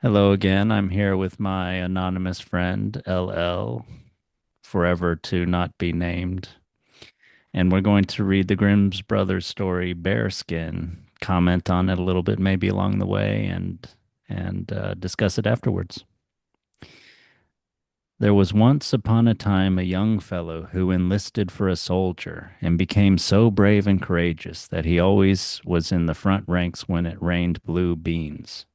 Hello again. I'm here with my anonymous friend, LL, forever to not be named. And we're going to read the Grimm's brothers story, Bearskin, comment on it a little bit, maybe along the way, and discuss it afterwards. There was once upon a time a young fellow who enlisted for a soldier and became so brave and courageous that he always was in the front ranks when it rained blue beans.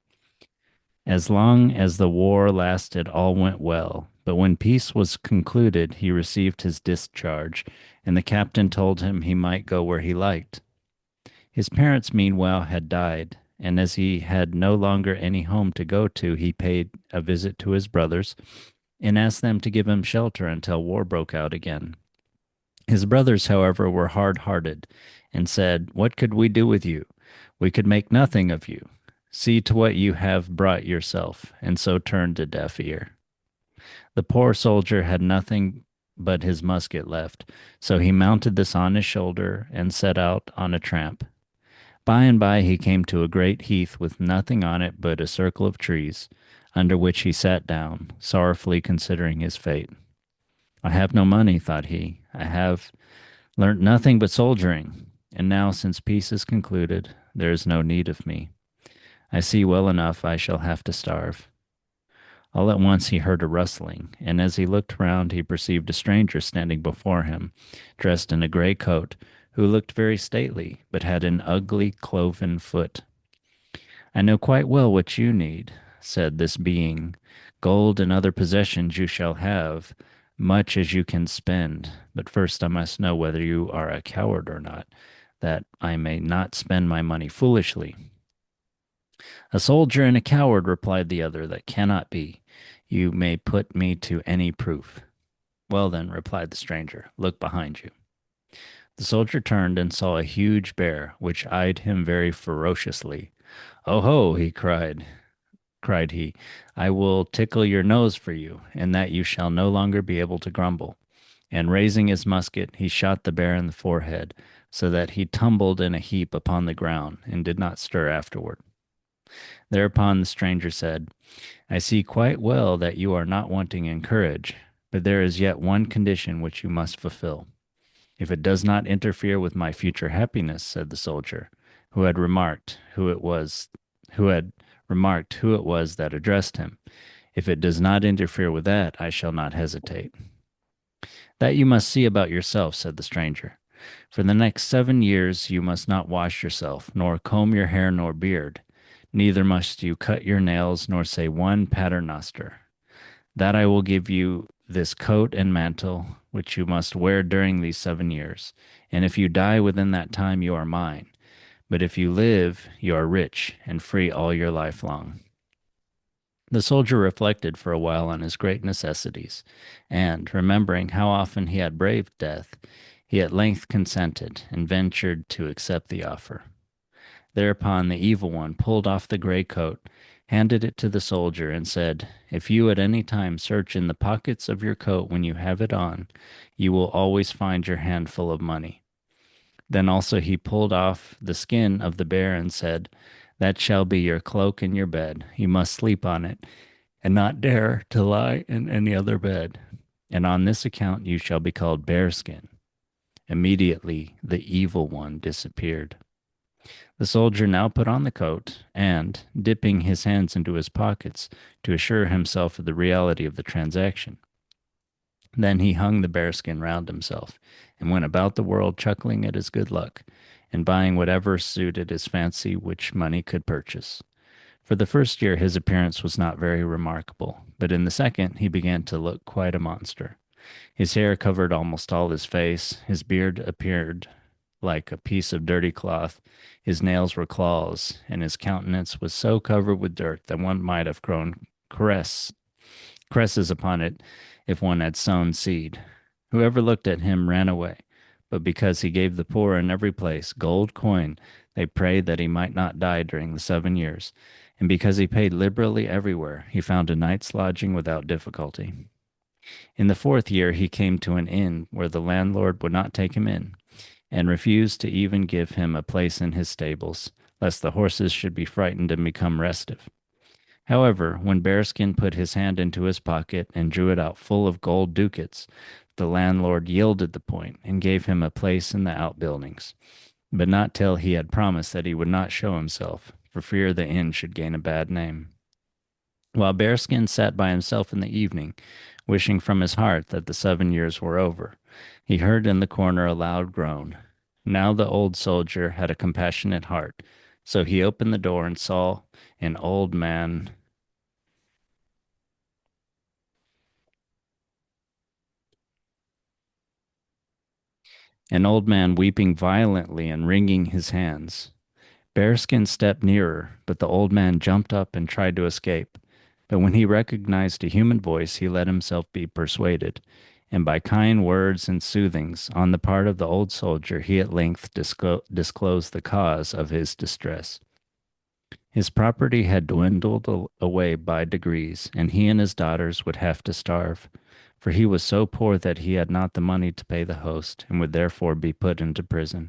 As long as the war lasted, all went well. But when peace was concluded, he received his discharge, and the captain told him he might go where he liked. His parents, meanwhile, had died, and as he had no longer any home to go to, he paid a visit to his brothers and asked them to give him shelter until war broke out again. His brothers, however, were hard-hearted and said, "What could we do with you? We could make nothing of you. See to what you have brought yourself," and so turned a deaf ear. The poor soldier had nothing but his musket left, so he mounted this on his shoulder and set out on a tramp. By and by he came to a great heath with nothing on it but a circle of trees, under which he sat down, sorrowfully considering his fate. "I have no money," thought he. "I have learnt nothing but soldiering, and now, since peace is concluded, there is no need of me. I see well enough I shall have to starve." All at once he heard a rustling, and as he looked round he perceived a stranger standing before him, dressed in a grey coat, who looked very stately, but had an ugly cloven foot. "I know quite well what you need," said this being. "Gold and other possessions you shall have, much as you can spend. But first I must know whether you are a coward or not, that I may not spend my money foolishly." "A soldier and a coward," replied the other, "that cannot be. You may put me to any proof." "Well then," replied the stranger, "look behind you." The soldier turned and saw a huge bear, which eyed him very ferociously. "Oh ho!" cried he, "I will tickle your nose for you, and that you shall no longer be able to grumble." And raising his musket, he shot the bear in the forehead, so that he tumbled in a heap upon the ground, and did not stir afterward. Thereupon the stranger said, "I see quite well that you are not wanting in courage, but there is yet one condition which you must fulfill." "If it does not interfere with my future happiness," said the soldier, who had remarked who it was that addressed him. "If it does not interfere with that, I shall not hesitate." "That you must see about yourself," said the stranger. "For the next 7 years you must not wash yourself, nor comb your hair nor beard. Neither must you cut your nails, nor say one paternoster. That I will give you this coat and mantle, which you must wear during these 7 years. And if you die within that time, you are mine. But if you live, you are rich and free all your life long." The soldier reflected for a while on his great necessities, and, remembering how often he had braved death, he at length consented and ventured to accept the offer. Thereupon the evil one pulled off the gray coat, handed it to the soldier, and said, "If you at any time search in the pockets of your coat when you have it on, you will always find your hand full of money." Then also he pulled off the skin of the bear and said, "That shall be your cloak and your bed. You must sleep on it, and not dare to lie in any other bed. And on this account you shall be called Bearskin." Immediately the evil one disappeared. The soldier now put on the coat, and, dipping his hands into his pockets to assure himself of the reality of the transaction, then he hung the bearskin round himself, and went about the world chuckling at his good luck, and buying whatever suited his fancy which money could purchase. For the first year his appearance was not very remarkable, but in the second he began to look quite a monster. His hair covered almost all his face, his beard appeared like a piece of dirty cloth, his nails were claws, and his countenance was so covered with dirt that one might have grown cresses upon it if one had sown seed. Whoever looked at him ran away, but because he gave the poor in every place gold coin, they prayed that he might not die during the 7 years, and because he paid liberally everywhere, he found a night's lodging without difficulty. In the fourth year he came to an inn where the landlord would not take him in, and refused to even give him a place in his stables, lest the horses should be frightened and become restive. However, when Bearskin put his hand into his pocket and drew it out full of gold ducats, the landlord yielded the point and gave him a place in the outbuildings, but not till he had promised that he would not show himself, for fear the inn should gain a bad name. While Bearskin sat by himself in the evening, wishing from his heart that the 7 years were over, he heard in the corner a loud groan. Now the old soldier had a compassionate heart, so he opened the door and saw an old man an old man weeping violently and wringing his hands. Bearskin stepped nearer, but the old man jumped up and tried to escape. But when he recognized a human voice, he let himself be persuaded, and by kind words and soothings on the part of the old soldier, he at length disclosed the cause of his distress. His property had dwindled away by degrees, and he and his daughters would have to starve, for he was so poor that he had not the money to pay the host, and would therefore be put into prison.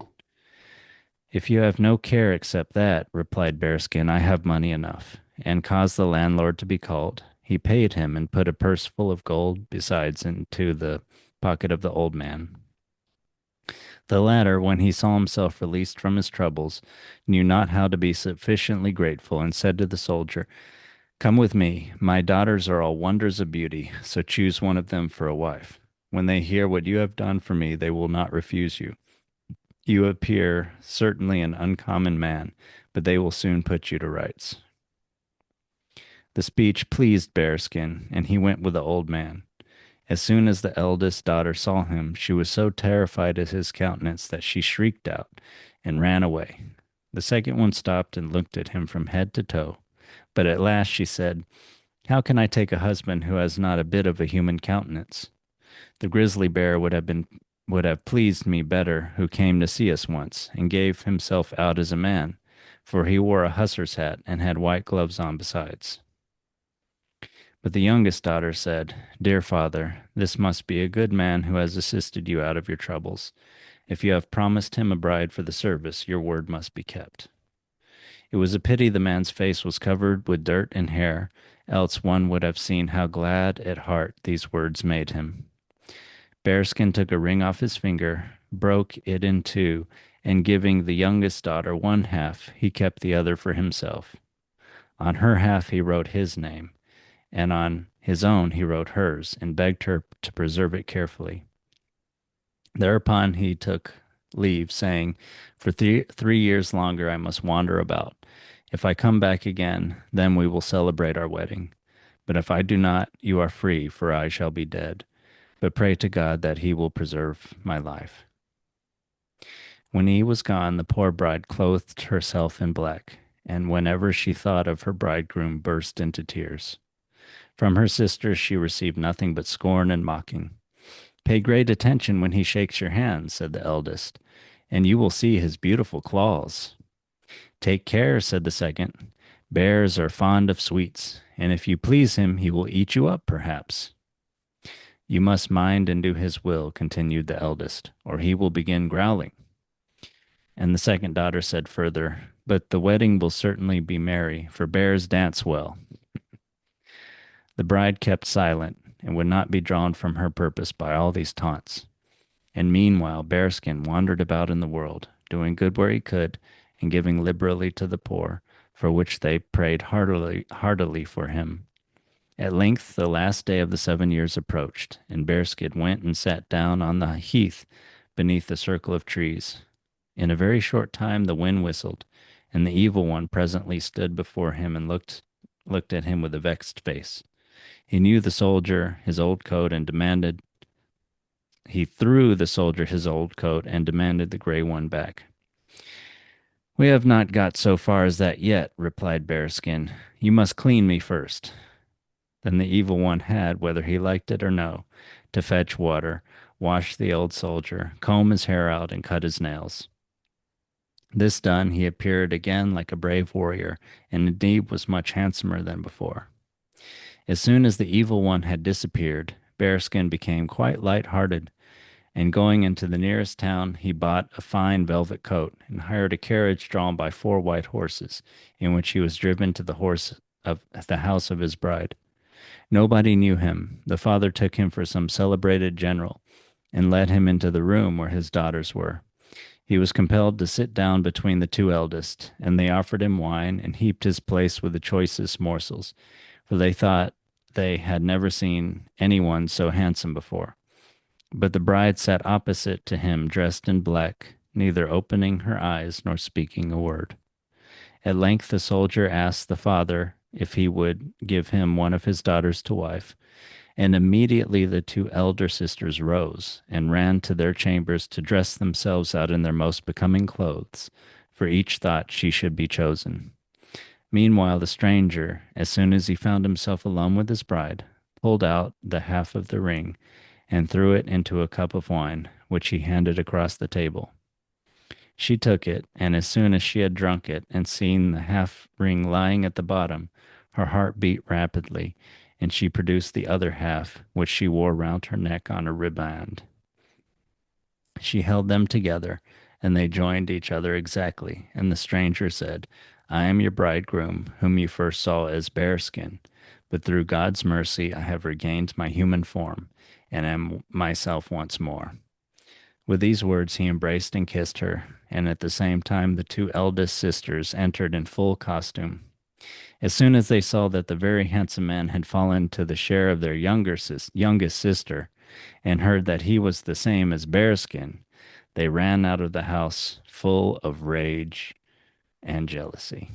If you have no care except that, replied Bearskin, I have money enough, and caused the landlord to be called. He paid him and put a purse full of gold besides into the pocket of the old man. The latter, when he saw himself released from his troubles, knew not how to be sufficiently grateful, and said to the soldier, Come with me. My daughters are all wonders of beauty, so choose one of them for a wife. When they hear what you have done for me, they will not refuse you. You appear certainly an uncommon man, but they will soon put you to rights. The speech pleased Bearskin, and he went with the old man. As soon as the eldest daughter saw him, she was so terrified at his countenance that she shrieked out and ran away. The second one stopped and looked at him from head to toe. But at last she said, How can I take a husband who has not a bit of a human countenance? The grizzly bear would have pleased me better, who came to see us once, and gave himself out as a man, for he wore a hussar's hat and had white gloves on besides. But the youngest daughter said, Dear father, this must be a good man who has assisted you out of your troubles. If you have promised him a bride for the service, your word must be kept. It was a pity the man's face was covered with dirt and hair, else one would have seen how glad at heart these words made him. Bearskin took a ring off his finger, broke it in two, and giving the youngest daughter one half, he kept the other for himself. On her half he wrote his name, and on his own he wrote hers, and begged her to preserve it carefully. Thereupon he took leave, saying, For 3 years longer I must wander about. If I come back again, then we will celebrate our wedding. But if I do not, you are free, for I shall be dead. But pray to God that he will preserve my life. When he was gone, the poor bride clothed herself in black, and whenever she thought of her bridegroom, burst into tears. From her sisters she received nothing but scorn and mocking. Pay great attention when he shakes your hand, said the eldest, and you will see his beautiful claws. Take care, said the second. Bears are fond of sweets, and if you please him, he will eat you up, perhaps. You must mind and do his will, continued the eldest, or he will begin growling. And the second daughter said further, But the wedding will certainly be merry, for bears dance well. The bride kept silent, and would not be drawn from her purpose by all these taunts. And meanwhile Bearskin wandered about in the world, doing good where he could, and giving liberally to the poor, for which they prayed heartily for him. At length the last day of the 7 years approached, and Bearskin went and sat down on the heath beneath a circle of trees. In a very short time the wind whistled, and the evil one presently stood before him and looked at him with a vexed face. He knew the soldier his old coat and demanded He threw the soldier his old coat and demanded the gray one back. We have not got so far as that yet, replied Bearskin. You must clean me first. Then the evil one had, whether he liked it or no, to fetch water, wash the old soldier, comb his hair out, and cut his nails. This done, he appeared again like a brave warrior, and indeed was much handsomer than before. As soon as the evil one had disappeared, Bearskin became quite light-hearted, and going into the nearest town, he bought a fine velvet coat and hired a carriage drawn by 4 white horses, in which he was driven to the of the house of his bride. Nobody knew him. The father took him for some celebrated general and led him into the room where his daughters were. He was compelled to sit down between the two eldest, and they offered him wine and heaped his place with the choicest morsels, for they thought they had never seen anyone so handsome before. But the bride sat opposite to him, dressed in black, neither opening her eyes nor speaking a word. At length the soldier asked the father if he would give him one of his daughters to wife, and immediately the two elder sisters rose and ran to their chambers to dress themselves out in their most becoming clothes, for each thought she should be chosen. Meanwhile, the stranger, as soon as he found himself alone with his bride, pulled out the half of the ring and threw it into a cup of wine, which he handed across the table. She took it, and as soon as she had drunk it and seen the half ring lying at the bottom, her heart beat rapidly, and she produced the other half, which she wore round her neck on a riband. She held them together, and they joined each other exactly. And the stranger said, I am your bridegroom, whom you first saw as Bearskin, but through God's mercy I have regained my human form, and am myself once more. With these words he embraced and kissed her, and at the same time the two eldest sisters entered in full costume. As soon as they saw that the very handsome man had fallen to the share of their youngest sister, and heard that he was the same as Bearskin, they ran out of the house full of rage and jealousy.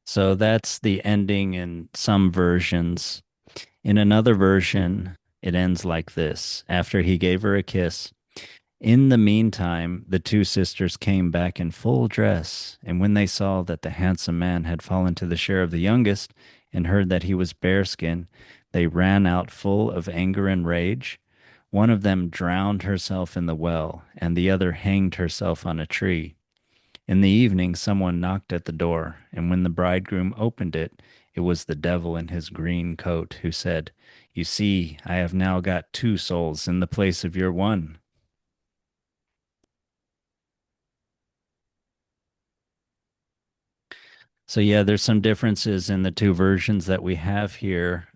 So that's the ending in some versions. In another version, it ends like this. After he gave her a kiss, in the meantime, the two sisters came back in full dress, and when they saw that the handsome man had fallen to the share of the youngest, and heard that he was Bearskin, they ran out full of anger and rage. One of them drowned herself in the well, and the other hanged herself on a tree. In the evening, someone knocked at the door, and when the bridegroom opened it, it was the devil in his green coat, who said, You see, I have now got two souls in the place of your one. So yeah, there's some differences in the two versions that we have here,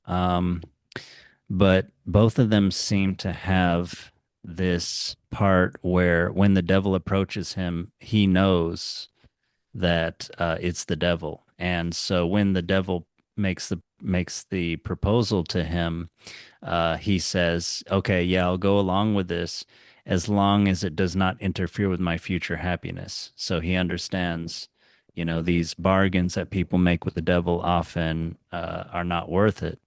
but both of them seem to have this part where when the devil approaches him, he knows that it's the devil, and so when the devil makes the proposal to him, he says, "Okay, yeah, I'll go along with this as long as it does not interfere with my future happiness." So he understands, these bargains that people make with the devil often are not worth it.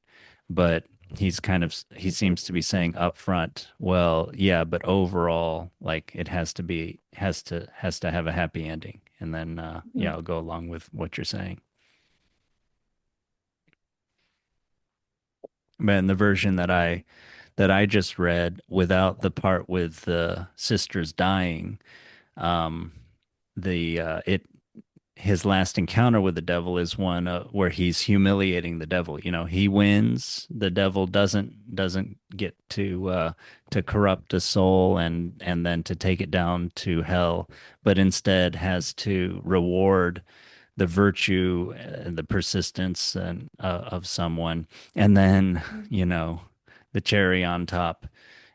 But he seems to be saying up front, well, yeah, but overall, like it has to have a happy ending. And then yeah, Mm. I'll go along with what you're saying. But in the version that I just read, without the part with the sisters dying, um, the it his last encounter with the devil is one where he's humiliating the devil. He wins. The devil doesn't get to corrupt a soul and then to take it down to hell, but instead has to reward the virtue and the persistence of someone. And then, Mm. the cherry on top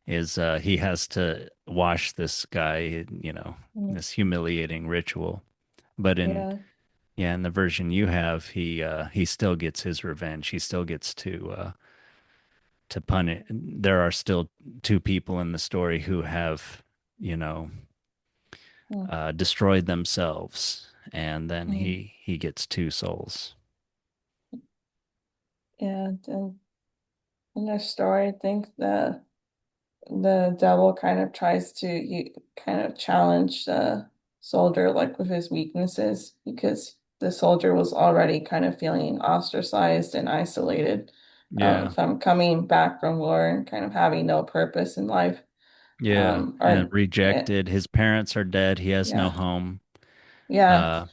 is he has to wash this guy, Mm. this humiliating ritual. But Yeah. in the version you have, he still gets his revenge. He still gets to punish. There are still two people in the story who have, you know, Mm. destroyed themselves, and then Mm. he gets two souls. Yeah. And in the story, I think the devil kind of tries to kind of challenge the soldier like with his weaknesses because the soldier was already kind of feeling ostracized and isolated Yeah, from coming back from war and kind of having no purpose in life. yeah, and Or rejected. His parents are dead. He has no yeah, home. yeah, Uh,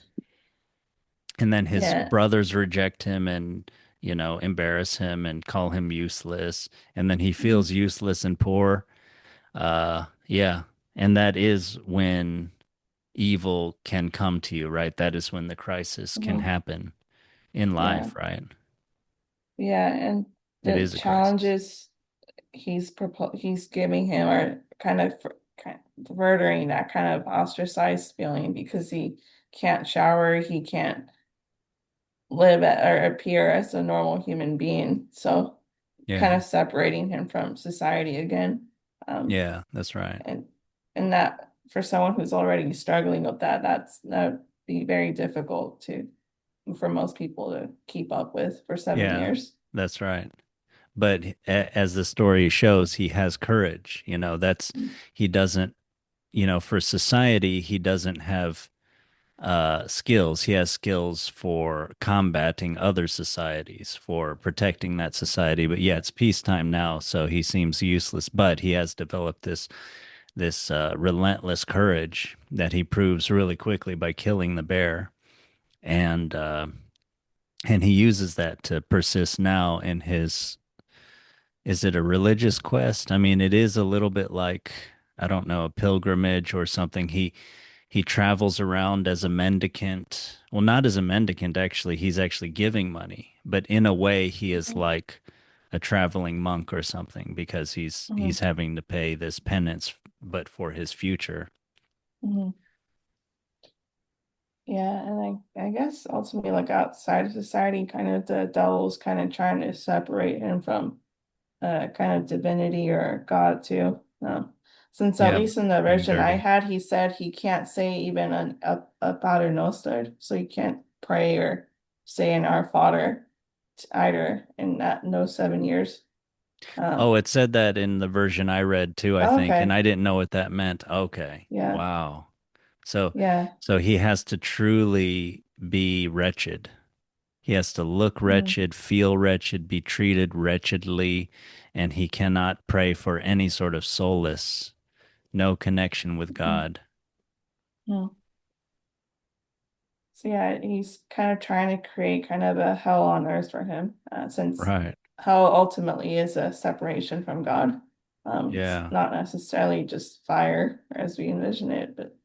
and then his yeah, brothers reject him and embarrass him and call him useless. And then he mm, feels useless and poor. Yeah. And that is when evil can come to you, right? That is when the crisis can Hmm. happen in Yeah. life, right? Yeah. And It the is a crisis. challenges he's giving him are kind of furthering that kind of ostracized feeling because he can't shower, he can't or appear as a normal human being. So kind Yeah. of separating him from society again. Um, Yeah, that's right. and that for someone who's already struggling with that, that'd be very difficult to for most people to keep up with for seven Yeah, years. that's right. But as the story shows, he has courage. He doesn't, for society, he doesn't have skills. He has skills for combating other societies, for protecting that society. But yeah, it's peacetime now, so he seems useless. But he has developed this relentless courage that he proves really quickly by killing the bear, and uh, and he uses that to persist now in his. Is it a religious quest? I mean, it is a little bit like, I don't know, a pilgrimage or something. He travels around as a mendicant. Well, not as a mendicant, actually. He's actually giving money, but in a way, he is Mhm, like a traveling monk or something because he's mhm, having to pay this penance, but for his future. mhm. Yeah, and I guess ultimately, like outside of society, kind of the devil's kind of trying to separate him from kind of divinity or God too. Since at Yeah, least in the being version I dirty. had, he said he can't say even a Pater Noster, so he can't pray or say an Our Father either in that in those 7 years. Oh, Um, it said that in the version I read too, I think, and okay, I didn't know what that meant. Okay. yeah, Wow. So yeah, so he has to truly be wretched. He has to look mm-hmm, wretched, feel wretched, be treated wretchedly, and he cannot pray for any sort of solace, no connection with mm-hmm, God. mm-hmm. So yeah, he's kind of trying to create kind of a hell on earth for him, since Right. hell ultimately is a separation from God. It's Yeah. not necessarily just fire as we envision it, but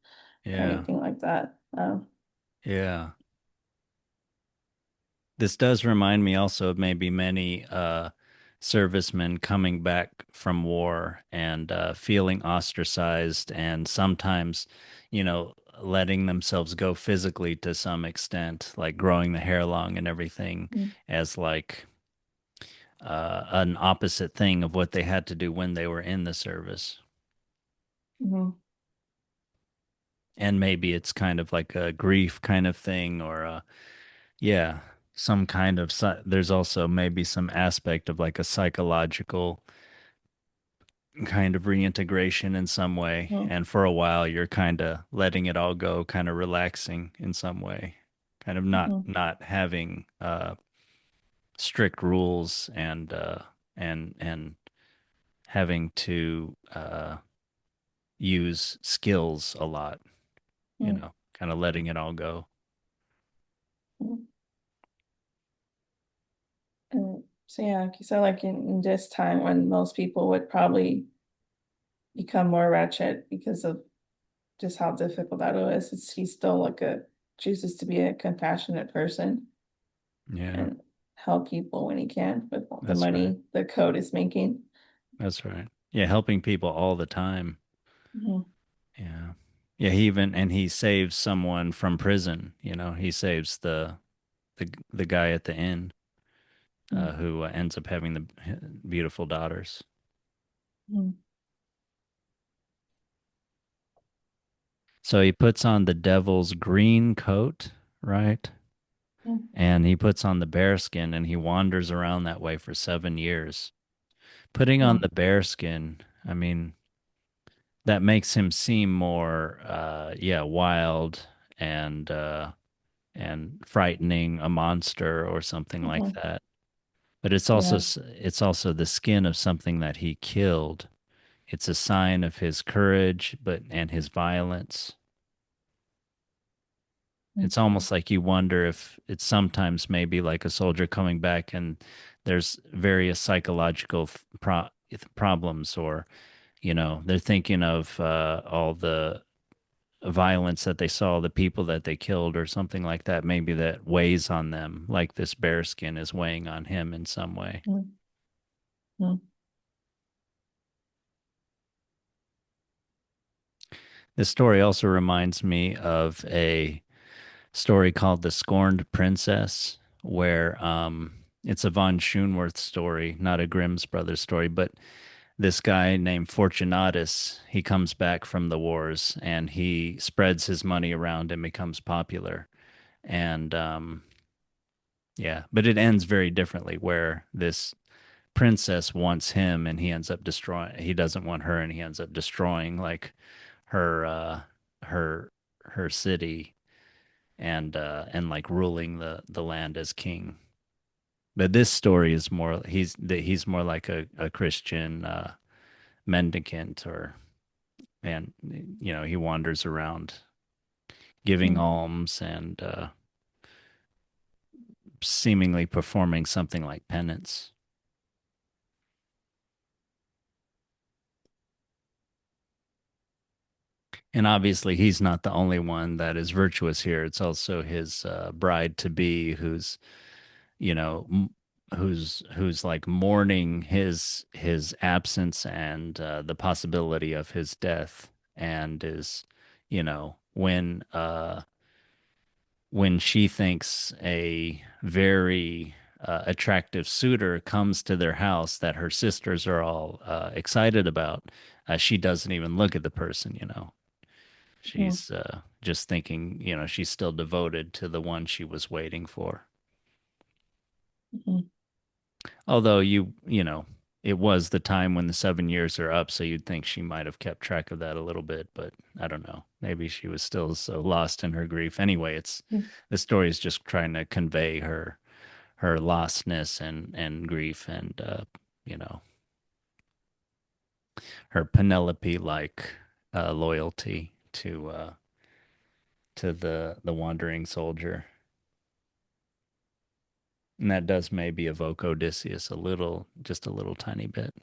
or Yeah. anything like that. Yeah. This does remind me also of maybe many servicemen coming back from war and feeling ostracized and sometimes, letting themselves go physically to some extent, like growing the hair long and everything as like an opposite thing of what they had to do when they were in the service. Mm-hmm. And maybe it's kind of like a grief kind of thing or yeah, some kind of there's also maybe some aspect of like a psychological kind of reintegration in some way. Mm-hmm. And for a while you're kind of letting it all go, kind of relaxing in some way, kind of not Mm-hmm. not having strict rules and having to use skills a lot, kind of letting it all go. Mm-hmm. And so yeah, like you said, like in this time when most people would probably become more wretched because of just how difficult that was, he's still like a chooses to be a compassionate person Yeah, and help people when he can with the that's right. money the code is making. That's right. Yeah, helping people all the time. Mhm, Yeah. Yeah, he saves someone from prison, he saves the guy at the inn mhm, who ends up having the beautiful daughters. mhm, So he puts on the devil's green coat, right? mhm. And he puts on the bearskin and he wanders around that way for 7 years. Putting on the Mhm, bearskin, I mean, that makes him seem more yeah, wild and and frightening, a monster or something like mhm. that. But it's also Yeah. it's also the skin of something that he killed. It's a sign of his courage, but and his violence. Mhm, It's almost like you wonder if it's sometimes maybe like a soldier coming back and there's various psychological problems, or they're thinking of all the violence that they saw, the people that they killed, or something like that, maybe that weighs on them, like this bearskin is weighing on him in some way. Mm-hmm. This story also reminds me of a story called The Scorned Princess, where it's a von Schoenworth story, not a Grimm's brothers story, but this guy named Fortunatus, he comes back from the wars and he spreads his money around and becomes popular. And yeah, but it ends very differently where this princess wants him and he ends up destroying, he doesn't want her and he ends up destroying like her her her city and like ruling the land as king. But this story is more he's more like a Christian mendicant or and he wanders around giving Mm-hmm. alms and seemingly performing something like penance. And obviously, he's not the only one that is virtuous here. It's also his bride to be, who's you know m- who's like mourning his absence and the possibility of his death, and is when she thinks a very attractive suitor comes to their house that her sisters are all excited about, she doesn't even look at the person. She's just thinking, she's still devoted to the one she was waiting for. Mm-hmm. Although it was the time when the 7 years are up, so you'd think she might have kept track of that a little bit, but I don't know. Maybe she was still so lost in her grief. Anyway, the story is just trying to convey her lostness and grief and you know her Penelope like loyalty to the wandering soldier. And that does maybe evoke Odysseus a little, just a little tiny bit.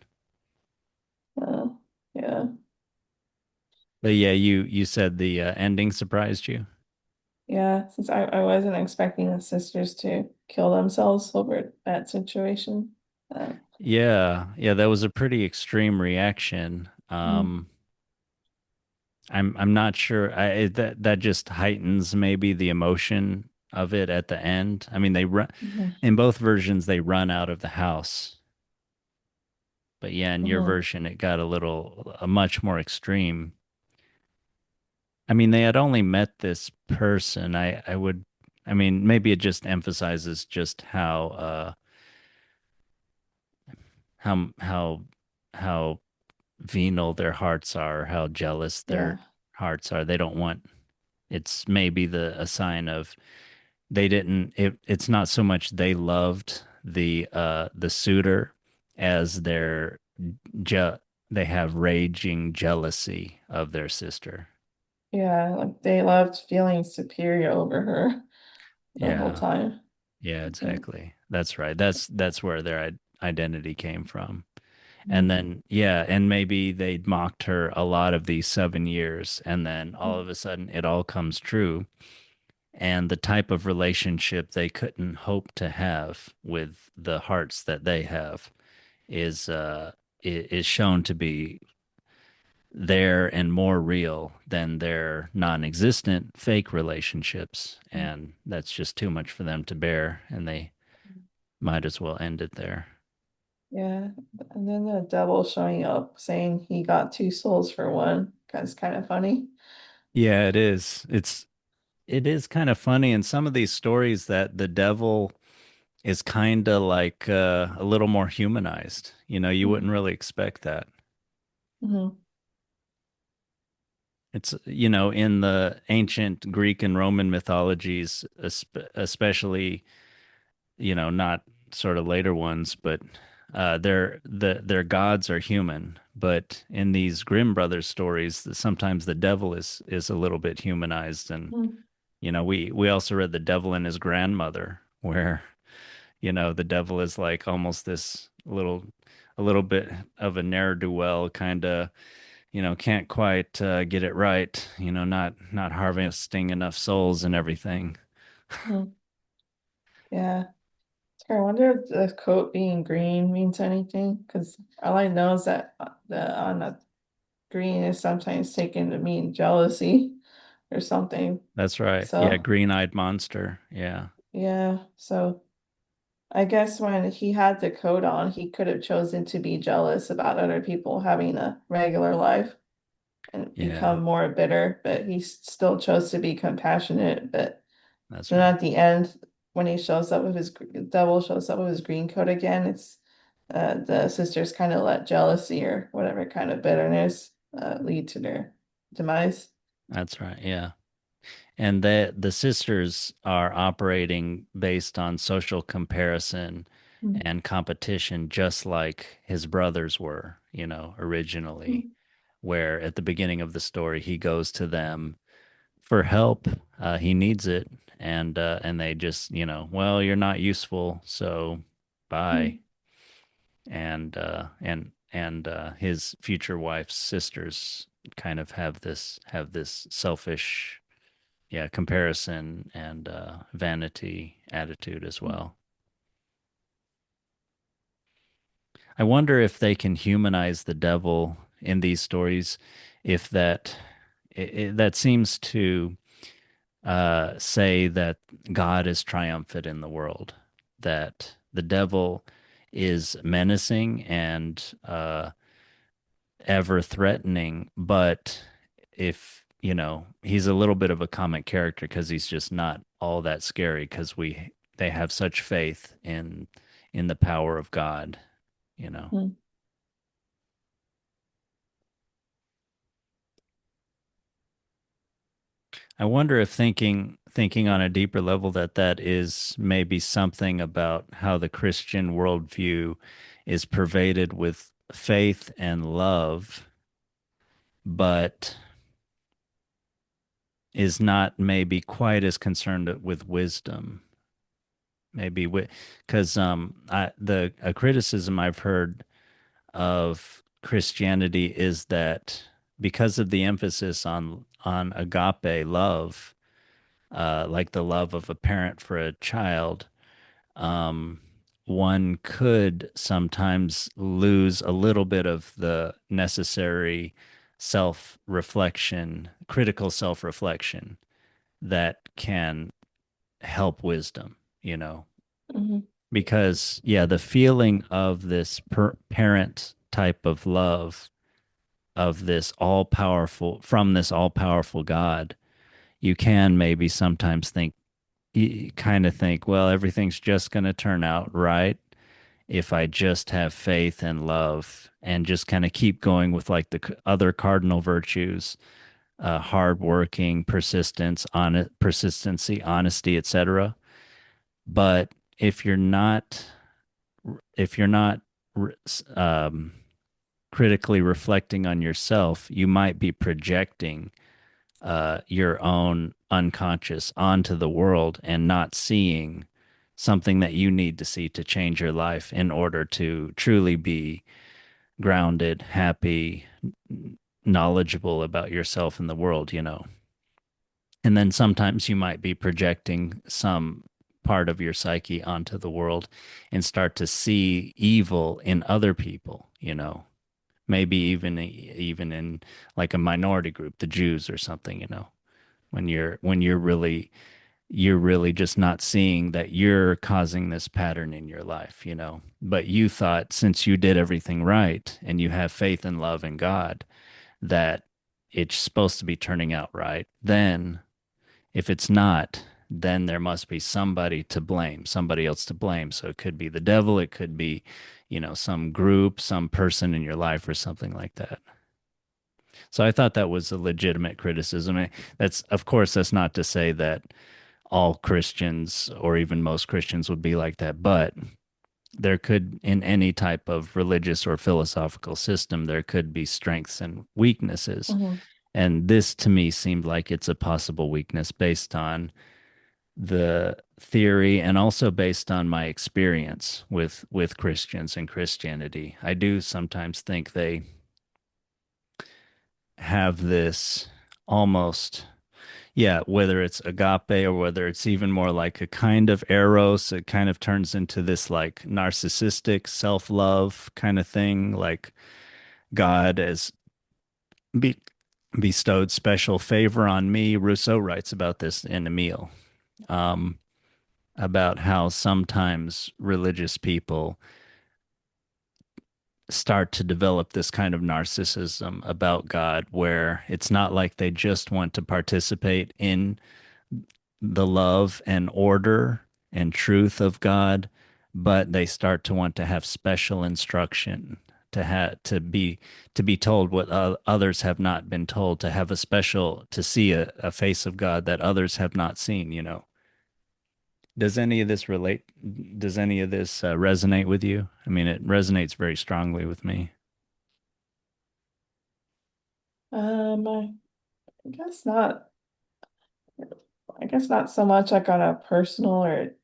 Uh, yeah. But yeah, you said the ending surprised you. Yeah. Since I wasn't expecting the sisters to kill themselves over that situation. Uh, Yeah, yeah, that was a pretty extreme reaction. mm-hmm. I'm not sure. That just heightens maybe the emotion of it at the end. I mean, they run in both versions. They run out of the house, but yeah, in your Mm-hmm. version, it got a much more extreme. I mean, they had only met this person. I mean, maybe it just emphasizes just how how venal their hearts are, how jealous Yeah. their hearts are. They don't want. It's maybe a sign of they didn't. It's not so much they loved the suitor as je- they have raging jealousy of their sister. Yeah. Like they loved feeling superior over her the whole Yeah. time. Yeah, Yeah. exactly. That's right. That's where their identity came from. And Mm-hmm. then yeah, and maybe they'd mocked her a lot of these 7 years, and then all of a sudden it all comes true. And the type of relationship they couldn't hope to have with the hearts that they have is is shown to be there and more real than their non-existent fake relationships, and that's just too much for them to bear, and they might as well end it there. Yeah. And then the devil showing up saying he got two souls for one. That's kind of funny. Yeah, it is. It is kind of funny in some of these stories that the devil is kind of like a little more humanized. You wouldn't really expect that. Mm-hmm. It's, in the ancient Greek and Roman mythologies, especially, not sort of later ones, but their gods are human. But in these Grimm brothers stories, sometimes the devil is a little bit humanized. And we also read The Devil and His Grandmother, where the devil is like almost this a little bit of a ne'er-do-well kind of can't quite get it right, not harvesting enough souls and everything. Mhm. Yeah. I wonder if the coat being green means anything, because all I know is that the on the green is sometimes taken to mean jealousy or something. That's right. Yeah, So green-eyed monster. Yeah. yeah, so I guess when he had the coat on, he could have chosen to be jealous about other people having a regular life and Yeah, become more bitter, but he still chose to be compassionate. But that's then right. at the end, when he shows up with his devil shows up with his green coat again, it's the sisters kind of let jealousy or whatever kind of bitterness lead to their demise. That's right. Yeah. And the sisters are operating based on social comparison and competition, just like his brothers were, originally, Mhm. where at the beginning of the story, he goes to them for help. He needs it. And they just, well, you're not useful, so bye. And his future wife's sisters kind of have this selfish, yeah, comparison and vanity attitude as well. I wonder if they can humanize the devil in these stories, if that seems to say that God is triumphant in the world, that the devil is menacing and ever threatening, but if he's a little bit of a comic character because he's just not all that scary because they have such faith in the power of God, you know. Mhm. I wonder if thinking on a deeper level that is maybe something about how the Christian worldview is pervaded with faith and love, but is not maybe quite as concerned with wisdom. Maybe because the a criticism I've heard of Christianity is that because of the emphasis on agape love, like the love of a parent for a child, um, one could sometimes lose a little bit of the necessary self-reflection, critical self-reflection that can help wisdom, Mhm. because yeah, the feeling of this parent type of love of this all powerful from this all powerful God, you can maybe sometimes think, you kind of think, well, everything's just going to turn out right if I just have faith and love and just kind of keep going with like the other cardinal virtues, hardworking, persistency, honesty, etc. But if you're not if you're not um, critically reflecting on yourself, you might be projecting your own unconscious onto the world and not seeing something that you need to see to change your life in order to truly be grounded, happy, knowledgeable about yourself and the world. And then sometimes you might be projecting some part of your psyche onto the world and start to see evil in other people. Maybe even in like a minority group, the Jews or something. When you're really just not seeing that you're causing this pattern in your life. But you thought since you did everything right and you have faith and love in God that it's supposed to be turning out right. Then if it's not, then there must be somebody to blame, somebody else to blame. So it could be the devil, it could be, some group, some person in your life or something like that. So I thought that was a legitimate criticism. Of course, that's not to say that all Christians or even most Christians would be like that, but there could, in any type of religious or philosophical system, there could be strengths and weaknesses. Mhm. And this to me seemed like it's a possible weakness based on the theory and also based on my experience with Christians and Christianity. I do sometimes think have this almost, yeah, whether it's agape or whether it's even more like a kind of eros, it kind of turns into this like narcissistic self-love kind of thing, like God has be bestowed special favor on me. Rousseau writes about this in Emile, um, about how sometimes religious people start to develop this kind of narcissism about God, where it's not like they just want to participate in the love and order and truth of God, but they start to want to have special instruction, to be told what others have not been told, to have a special, to see a face of God that others have not seen, you know. Does any of this relate? Does any of this resonate with you? I mean, it resonates very strongly with me. I guess not. I guess not so much like on a personal or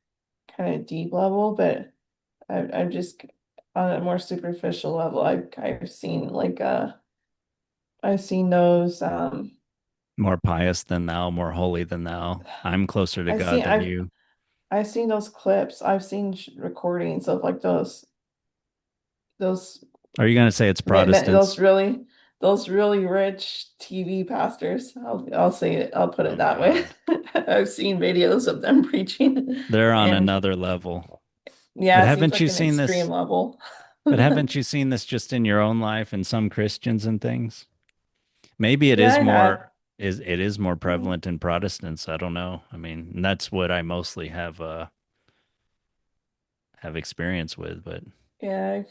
kind of deep level, but I've just on a more superficial level, I've seen like I've seen those More pious than thou, more holy than thou. I'm closer to I God see than you. I've seen those clips. I've seen recordings of like those Are you going to say it's those Protestants? those really rich TV pastors. I'll say it. I'll put Oh it that way. God. I've seen videos of them preaching, They're on and another level. yeah, But it seems haven't you like an seen extreme this? level. But haven't you seen this just in your own life and some Christians and things? Maybe it Yeah, is I have. more it is more Mm, prevalent in Protestants. I don't know. I mean, that's what I mostly have experience with, but yeah,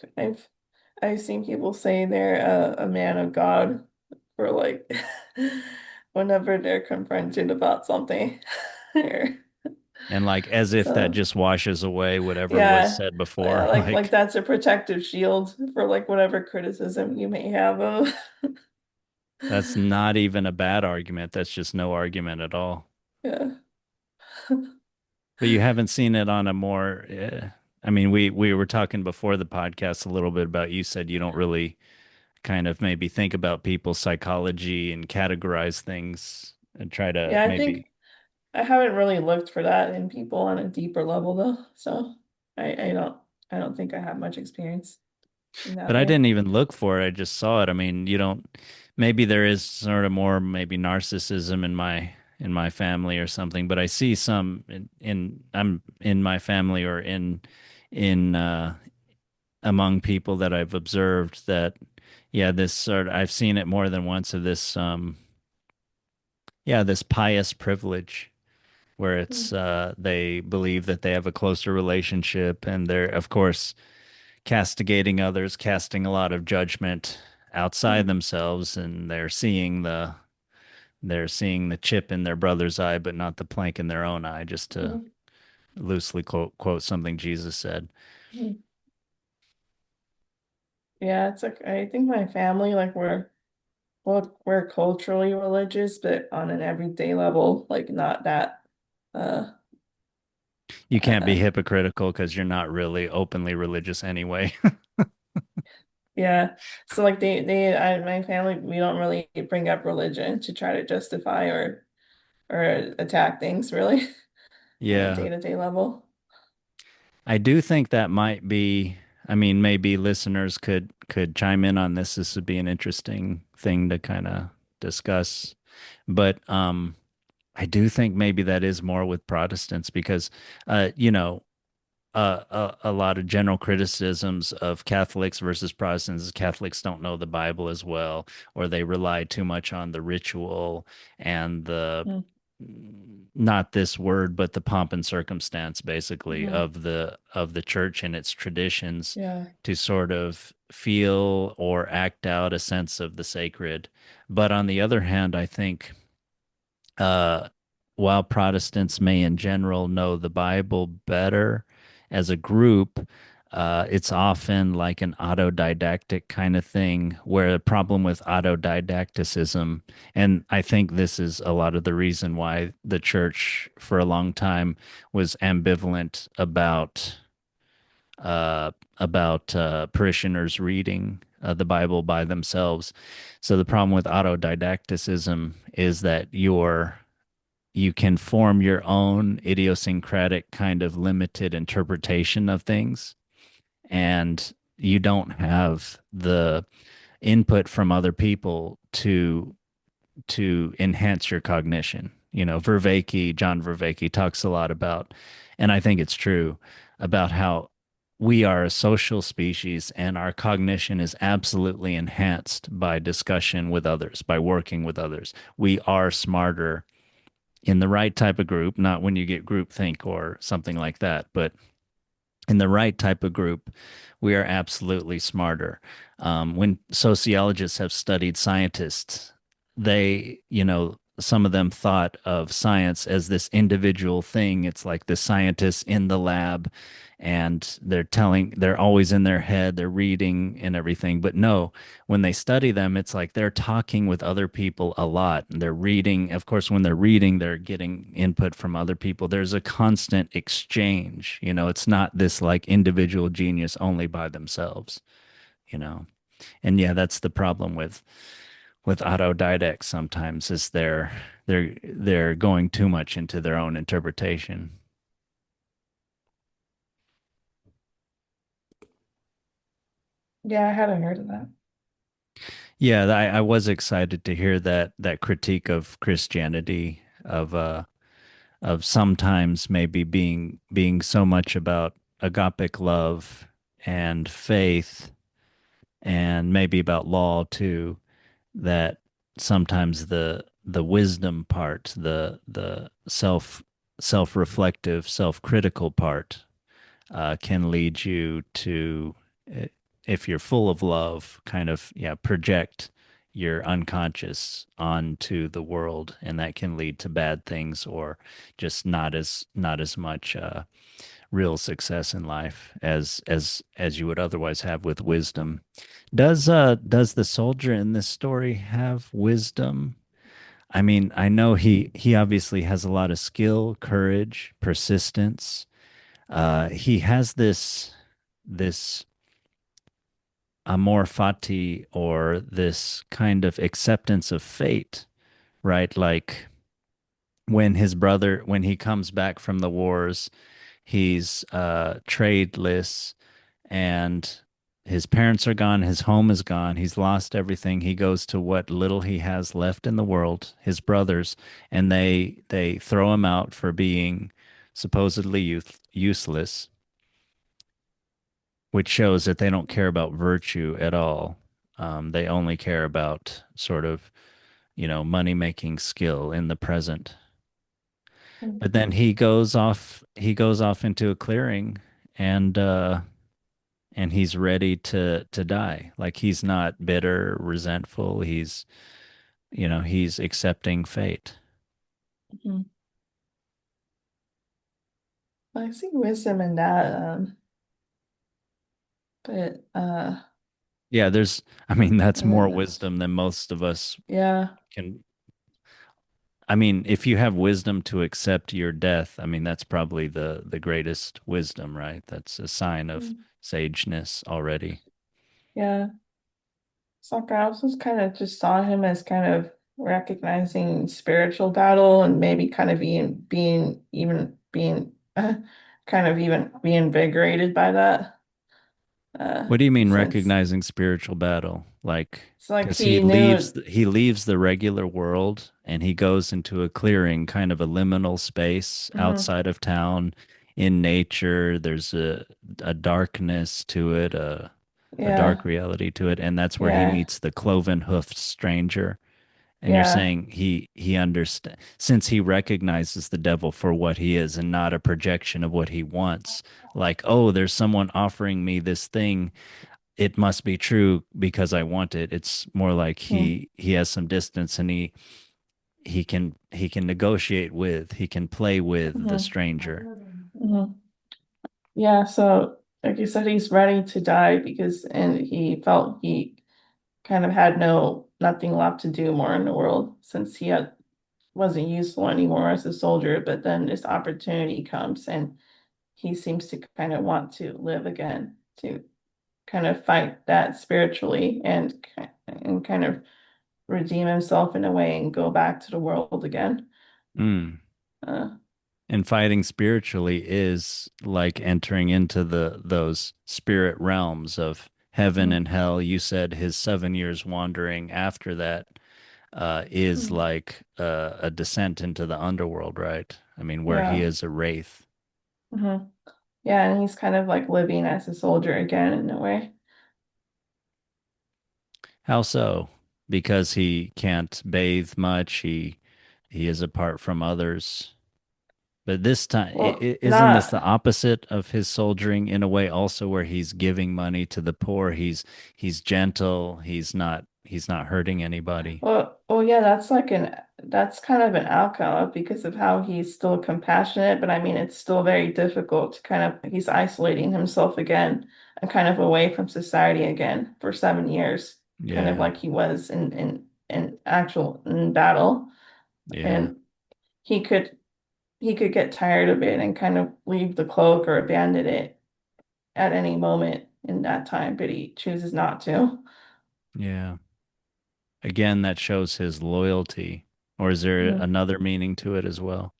I've seen people say they're a man of God for like whenever they're confronted about something. and like as if that So just washes away whatever was yeah, said before. like Like that's a protective shield for like whatever criticism you may have of. that's not even a bad argument. That's just no argument at all. Yeah. But you haven't seen it on a more I mean, we were talking before the podcast a little bit about you said you don't really kind of maybe think about people's psychology and categorize things and try to Yeah, I maybe. think I haven't really looked for that in people on a deeper level though. So I don't think I have much experience in that But I way. didn't even look for it. I just saw it. I mean, you don't, maybe there is sort of more maybe narcissism in my family or something, but I see some in I'm in my family or in among people that I've observed that yeah, this sort of, I've seen it more than once of this yeah, this pious privilege where it's Mm, they believe that they have a closer relationship and they're of course castigating others, casting a lot of judgment outside mm, themselves, and they're seeing the chip in their brother's eye, but not the plank in their own eye, just to mm, loosely quote something Jesus said. mm. Yeah, it's like I think my family, like we're culturally religious, but on an everyday level, like not that uh You can't be uh hypocritical because you're not really openly religious anyway. yeah. So like my family, we don't really bring up religion to try to justify or attack things really on a Yeah. day-to-day level. I do think that might be, I mean, maybe listeners could chime in on this. This would be an interesting thing to kind of discuss. But I do think maybe that is more with Protestants because, you know, a lot of general criticisms of Catholics versus Protestants is Catholics don't know the Bible as well, or they rely too much on the ritual and the Mm, not this word, but the pomp and circumstance, basically, mhm. of the church and its traditions Yeah. to sort of feel or act out a sense of the sacred. But on the other hand, I think uh, while Protestants may in general know the Bible better as a group, it's often like an autodidactic kind of thing where the problem with autodidacticism, and I think this is a lot of the reason why the church for a long time was ambivalent uh, about parishioners reading. the Bible by themselves. So the problem with autodidacticism is that you can form your own idiosyncratic kind of limited interpretation of things, and you don't have the input from other people to enhance your cognition. John Vervaeke talks a lot about, and I think it's true, about how we are a social species and our cognition is absolutely enhanced by discussion with others, by working with others. We are smarter in the right type of group, not when you get groupthink or something like that, but in the right type of group, we are absolutely smarter. When sociologists have studied scientists, some of them thought of science as this individual thing. It's like the scientists in the lab and they're always in their head, they're reading and everything. But no, when they study them, it's like they're talking with other people a lot. And they're reading. Of course, when they're reading, they're getting input from other people. There's a constant exchange. It's not this like individual genius only by themselves, you know. And yeah, that's the problem with autodidacts sometimes is they're going too much into their own interpretation. Yeah, I hadn't heard of that. Yeah, I was excited to hear that critique of Christianity of sometimes maybe being so much about agapic love and faith and maybe about law too, that sometimes the wisdom part, the self-reflective, self-critical part can lead you to, uh, if you're full of love, kind of, yeah, project your unconscious onto the world, and that can lead to bad things or just not as much real success in life as you would otherwise have with wisdom. Does the soldier in this story have wisdom? I mean, I know he obviously has a lot of skill, courage, persistence. He has this amor fati, or this kind of acceptance of fate, right? Like when he comes back from the wars, he's tradeless, and his parents are gone, his home is gone, he's lost everything. He goes to what little he has left in the world, his brothers, and they throw him out for being supposedly useless, which shows that they don't care about virtue at all. They only care about sort of, money making skill in the present. But then he goes off into a clearing, and he's ready to die. Like he's not bitter, resentful. He's accepting fate. Mhm. I see wisdom in that, but Yeah, I mean, that's more uh, wisdom than most of us yeah. can. I mean, if you have wisdom to accept your death, I mean, that's probably the greatest wisdom, right? That's a sign of Mm. sageness already. Yeah. It's like I also kind of just saw him as kind of recognizing spiritual battle and maybe kind of being kind of even be invigorated by that. What do you mean Since recognizing spiritual battle? Like, it's like because he knew, he leaves the regular world and he goes into a clearing, kind of a liminal space mhm, outside of town in nature. There's a darkness to it, a dark yeah, reality to it, and that's where he yeah, meets the cloven-hoofed stranger. And you're yeah, saying he understands, since he recognizes the devil for what he is and not a projection of what he wants. Like, oh, there's someone offering me this thing, it must be true because I want it. It's more like mm, he has some distance, and he can negotiate with, he can play with the mhm, stranger. mhm. Yeah. So like you said, he's ready to die and he felt he kind of had nothing left to do more in the world since wasn't useful anymore as a soldier, but then this opportunity comes and he seems to kind of want to live again, to kind of fight that spiritually and kind of redeem himself in a way and go back to the world again. Mm. Uh, And fighting spiritually is like entering into those spirit realms of heaven mhm, and hell. You said his 7 years wandering after that is mhm. like a descent into the underworld, right? I mean, where he Yeah. is a wraith. Hmm. Yeah, and he's kind of like living as a soldier again in a way. How so? Because he can't bathe much. He is apart from others. But this time, Well, isn't this not the opposite of his soldiering in a way also where he's giving money to the poor? He's gentle. He's not hurting anybody. well, yeah, that's kind of an outcome because of how he's still compassionate, but I mean it's still very difficult to kind of he's isolating himself again and kind of away from society again for 7 years, kind of Yeah. like he was in actual in battle. Yeah. And he could he could get tired of it and kind of leave the cloak or abandon it at any moment in that time, but he chooses not to. Yeah. Again, that shows his loyalty. Or is there Mhm. another meaning to it as well?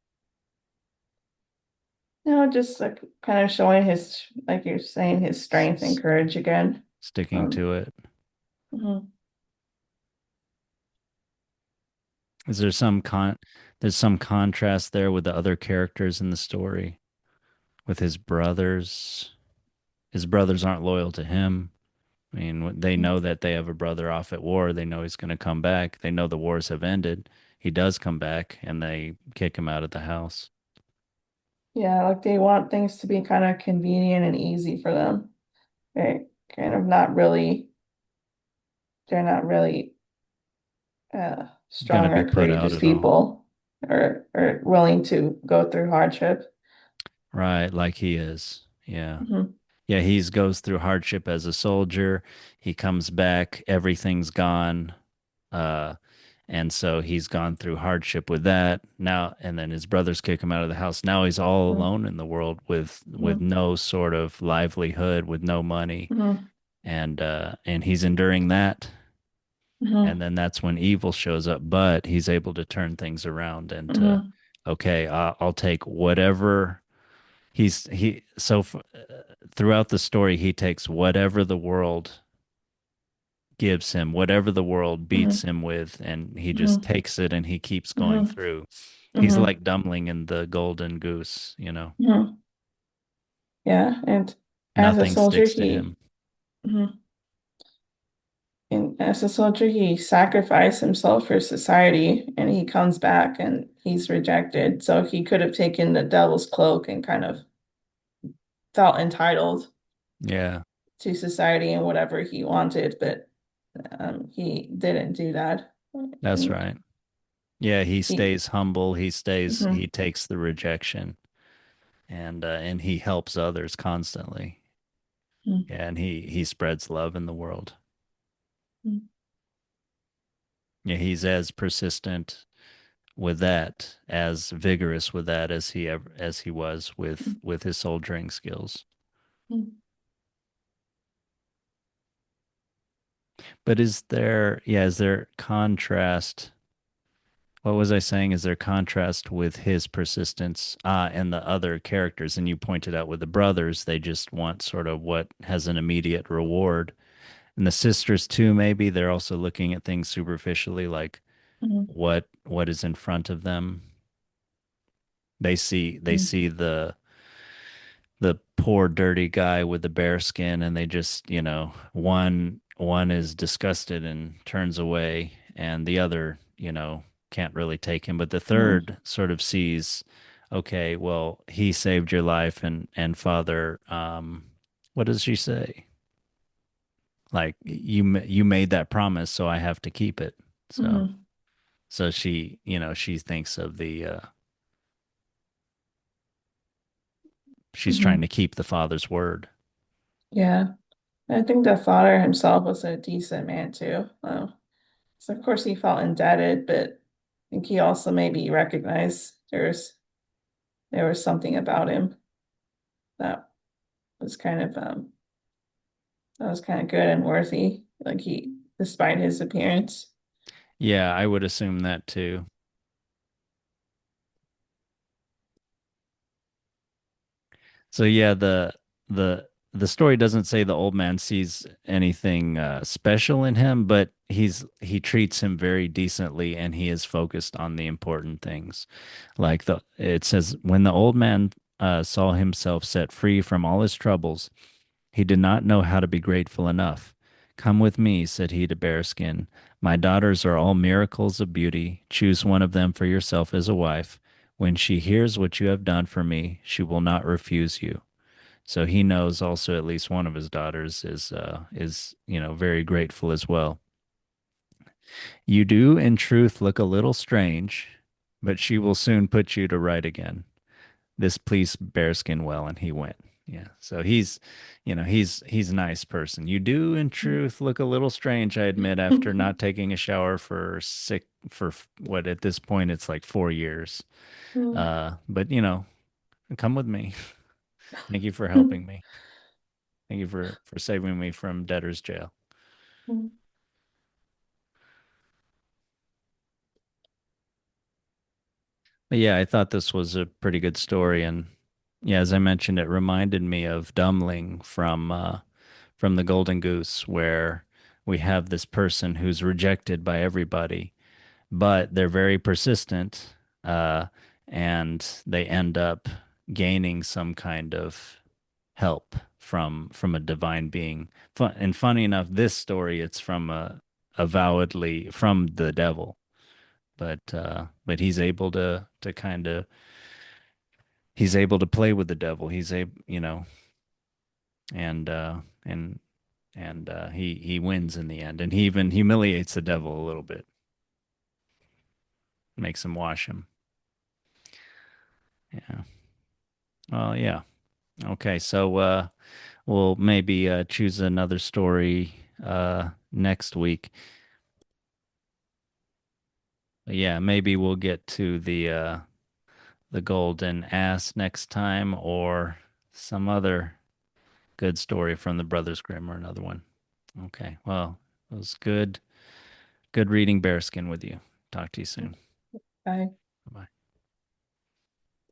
No, just like kind of showing his, like you're saying, his S- strength and s- courage again. Sticking Um, to it. mhm. Is there there's some contrast there with the other characters in the story with his brothers? His brothers aren't loyal to him. I mean, they know that they have a brother off at war. They know he's going to come back. They know the wars have ended. He does come back and they kick him out of the house. Yeah, like they want things to be kind of convenient and easy for them. They're kind of not really, they're not really Going to strong be or put out courageous at all. people or willing to go through hardship. Right, like he is. Yeah. Hmm. Yeah, he goes through hardship as a soldier. He comes back, everything's gone. Uh, and so he's gone through hardship with that. Now and then his brothers kick him out of the house. Now he's all Hmm. alone in the world with Hmm. no sort of livelihood, with no money. Hmm. And he's enduring that. And Hmm. then that's when evil shows up, but he's able to turn things around and to, Hmm. okay, I'll take whatever he so throughout the story he takes whatever the world gives him, whatever the world beats Hmm. him with, and he just Hmm. takes it and he keeps going Hmm. through. He's Hmm. like Dumbling in the Golden Goose, Hmm. Yeah, and as a nothing soldier, sticks to him. mhm. And as a soldier, he sacrificed himself for society, and he comes back and he's rejected. So he could have taken the devil's cloak and kind of felt entitled Yeah, to society and whatever he wanted, but he didn't do that. that's And right. Yeah, he he, stays humble. He mhm, takes the rejection and he helps others constantly. mhm, Yeah, and he spreads love in the world. mhm, Yeah, he's as persistent with that, as vigorous with that as he was with his soldiering skills. mhm, But is there contrast? What was I saying? Is there contrast with his persistence and the other characters? And you pointed out with the brothers, they just want sort of what has an immediate reward. And the sisters too, maybe they're also looking at things superficially, like mhm, what is in front of them. mhm, They see the poor dirty guy with the bear skin and they just one is disgusted and turns away and the other can't really take him, but the mhm, third sort of sees, okay, well, he saved your life and father, what does she say, like you made that promise so I have to keep it. so mhm, so she thinks of the she's trying to mhm. keep the father's word. Yeah, I think the father himself was a decent man too. So of course he felt indebted, but I think he also maybe recognized there was something about him that was kind of that was kind of good and worthy. Like he, despite his appearance. Yeah, I would assume that too. So yeah, the story doesn't say the old man sees anything special in him, but he treats him very decently, and he is focused on the important things. Like the it says, when the old man saw himself set free from all his troubles, he did not know how to be grateful enough. Come with me, said he to Bearskin. My daughters are all miracles of beauty. Choose one of them for yourself as a wife. When she hears what you have done for me, she will not refuse you. So he knows also at least one of his daughters is very grateful as well. You do in truth look a little strange, but she will soon put you to right again. This pleased Bearskin well, and he went. Yeah. So he's a nice person. You do in truth look a little strange, I admit, after not taking a shower for what at this point it's like 4 years. But come with me. Thank you for helping me. Thank you for saving me from debtor's jail. But yeah, I thought this was a pretty good story, and yeah, as I mentioned, it reminded me of Dumbling from the Golden Goose, where we have this person who's rejected by everybody, but they're very persistent, uh, and they end up gaining some kind of help from a divine being. And funny enough, this story it's from a avowedly from the devil, but he's able to kind of he's able to play with the devil. He's able, and he wins in the end, and he even humiliates the devil a little bit, makes him wash him. Yeah. Well, yeah. Okay, so we'll maybe choose another story next week. Yeah, maybe we'll get to the golden ass next time, or some other good story from the Brothers Grimm, or another one. Okay. Well, it was good reading Bearskin with you. Talk to you soon. Bye.